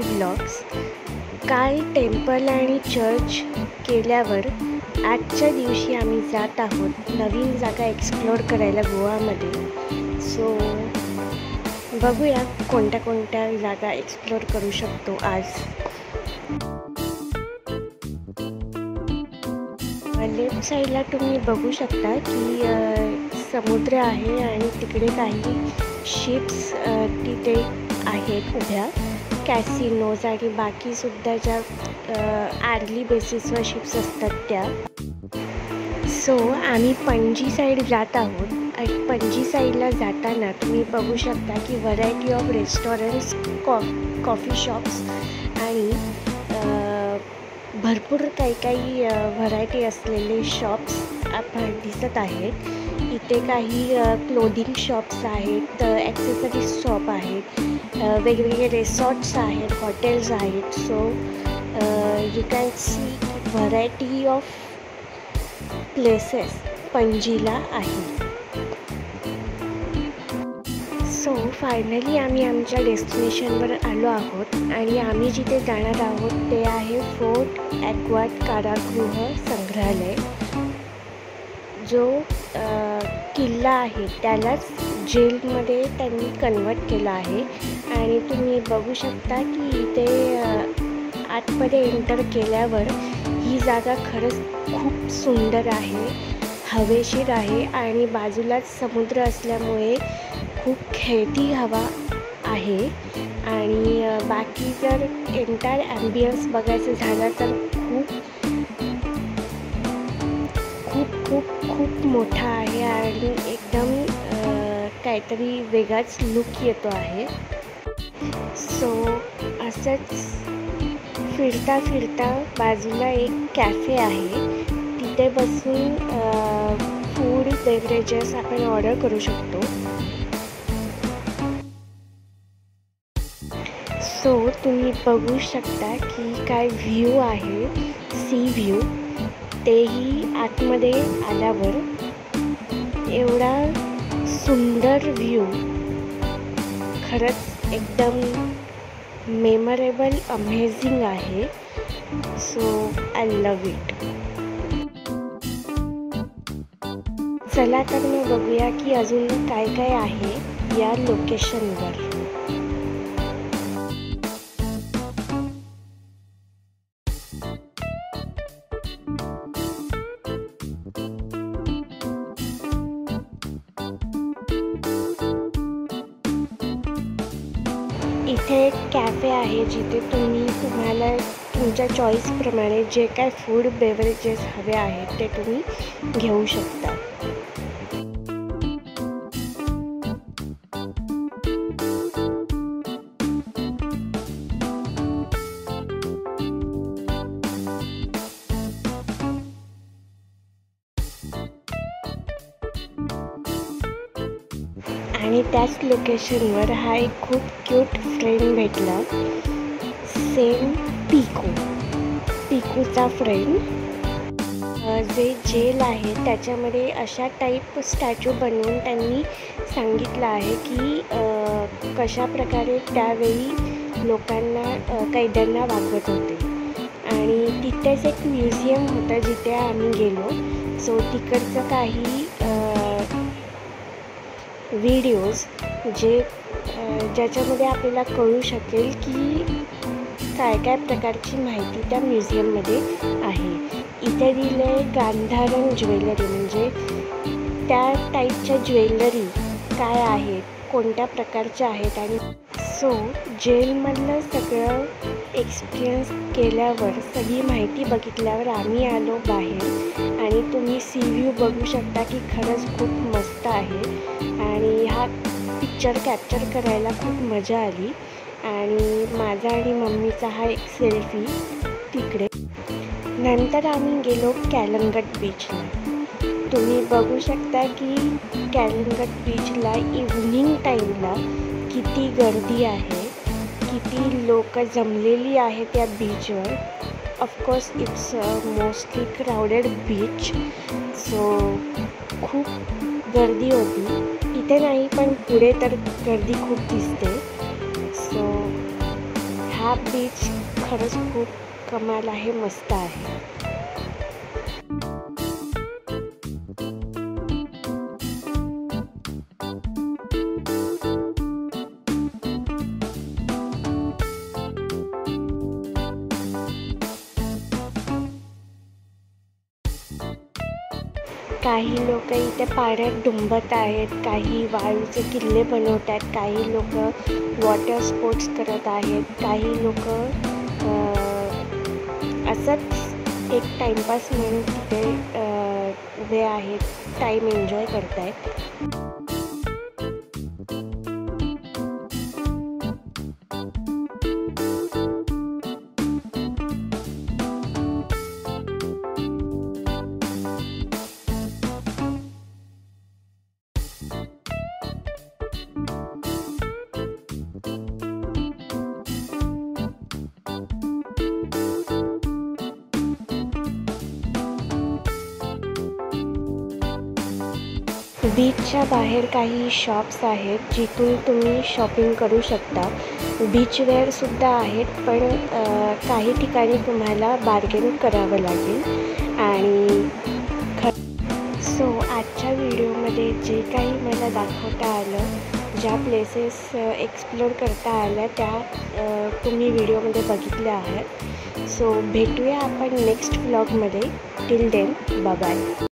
Vlogs. काल temple आणि church केल्यावर आजच्या दिवशी आम्ही जात आहोत नवीन जागा एक्सप्लोअर करायला गोवामध्ये. सो बघूया कोणत्या कोणत्या जागा एक्सप्लोअर करू शकतो आज. लेफ्ट साईडला तुम्ही बघू शकता की समुद्र आहे आणि तिकडे काही शिप्स तिथे आहेत उभ्या, कॅसिनोज आणि बाकीसुद्धा ज्या आर्ली बेसिसवर शिप्स असतात त्या. सो आम्ही पणजी साईड जात आहोत आणि पणजी साईडला जाताना तुम्ही बघू शकता की variety of restaurants, coffee shops आणि भरपूर काही व्हरायटी असलेले शॉप्स आपण दिसत आहेत. इथे काही क्लोदिंग शॉप्स आहेत, ॲक्सेसरीज शॉप आहेत, वेगवेगळे रिसॉर्ट्स आहेत, हॉटेल्स आहेत. So you can see variety of places पणजीला आहे. सो फायनली आम्ही आमच्या डेस्टिनेशनवर आलो आहोत आणि आम्ही जिथे जाणार आहोत ते आहे फोर्ट ॲक्वाट कारागृह संग्रहालय. जो किल्ला आहे त्यालाच जेलमध्ये त्यांनी कन्वर्ट केलं आहे आणि तुम्ही बघू शकता की इथे आतमध्ये एंटर केल्यावर ही जागा खरंच खूप सुंदर आहे, हवेशीर आहे आणि बाजूलाच समुद्र असल्यामुळे खूप खेळती हवा आहे. आणि बाकी जर एंटायर ॲम्बियन्स बघायचं झालं तर खूप मोठा आहे आणि एकदम काहीतरी वेगळाच लुक येतो आहे. सो असंच फिरता फिरता बाजूला एक कॅफे आहे, तिथे बसून फूड बेवरेजेस आपण ऑर्डर करू शकतो. सो तुम्ही बघू शकता की काय व्ह्यू आहे, सी व्ह्यू. तेही आतमध्ये आल्यावर एवढा सुंदर व्ह्यू, खरंच एकदम मेमोरेबल, अमेझिंग आहे. So I love it. चला तर मग बघूया की अजून काय काय आहे या लोकेशनवर. इथे एक कॅफे आहे जिथे तुम्हाला तुमच्या चॉईसप्रमाणे जे काय फूड बेवरेजेस हवे आहेत ते तुम्ही घेऊ शकता. आणि त्याच लोकेशनवर हा एक खूप क्यूट फ्रेंड भेटला, सेम पिकूचा फ्रेंड. जे जेल आहे त्याच्यामध्ये अशा टाईप स्टॅच्यू बनवून त्यांनी सांगितलं आहे की कशा प्रकारे त्यावेळी लोकांना, कैद्यांना वागवत होते. आणि तिथेच एक म्युझियम होतं जिथे आम्ही गेलो. सो तिकडचं काही व्हिडिओज ज्याच्यामध्ये आपल्याला कळू शकेल की काय काय प्रकारची माहिती त्या म्युझियममध्ये आहे. इथे दिले गांधारण ज्वेलरी, म्हणजे त्या टाईपच्या ज्वेलरी काय आहेत, कोणत्या प्रकारच्या आहेत. आणि सो जेलमधलं सगळं एक्सपिरियन्स केल्यावर, सगळी माहिती बघितल्यावर आम्ही आलो बाहेर आणि तुम्ही सी व्ह्यू बघू शकता की खरंच खूप मस्त आहे. आणि हा पिक्चर कॅप्चर करायला खूप मजा आली आणि माझा आणि मम्मीचा हा एक सेल्फी तिकडे. नंतर आम्ही गेलो कॅलंगट बीचला. तुम्ही बघू शकता की कॅलंगट बीचला इव्हनिंग टाईमला किती गर्दी आहे, किती लोक जमलेली आहे त्या बीचवर. Of course it's mostly crowded beach. So खूप गर्दी होती. इथे नाही पण पुढे तर गर्दी खूप दिसते. सो हा बीच खरंच खूप कमाल आहे, मस्त आहे. काही लोक इथे पाण्यात डुंबत आहेत, काही वाळूचे किल्ले बनवत आहेत, काही लोक वॉटर स्पोर्ट्स करत आहेत, काही लोक असंच एक टाईमपास म्हणून तिथे उभे आहेत, टाईम एन्जॉय करत आहेत. बीचच्या बाहेर काही शॉप्स आहेत जिथून तुम्ही शॉपिंग करू शकता. बीचवेअरसुद्धा आहेत, पण काही ठिकाणी तुम्हाला बार्गेन करावं लागेल. आणि आजच्या व्हिडिओमध्ये जे काही मला दाखवता आलं, ज्या प्लेसेस एक्सप्लोर करता आल्या त्या तुम्ही व्हिडिओमध्ये बघितल्या आहेत. भेटूया आपण नेक्स्ट व्लॉगमध्ये. Till then, bye bye.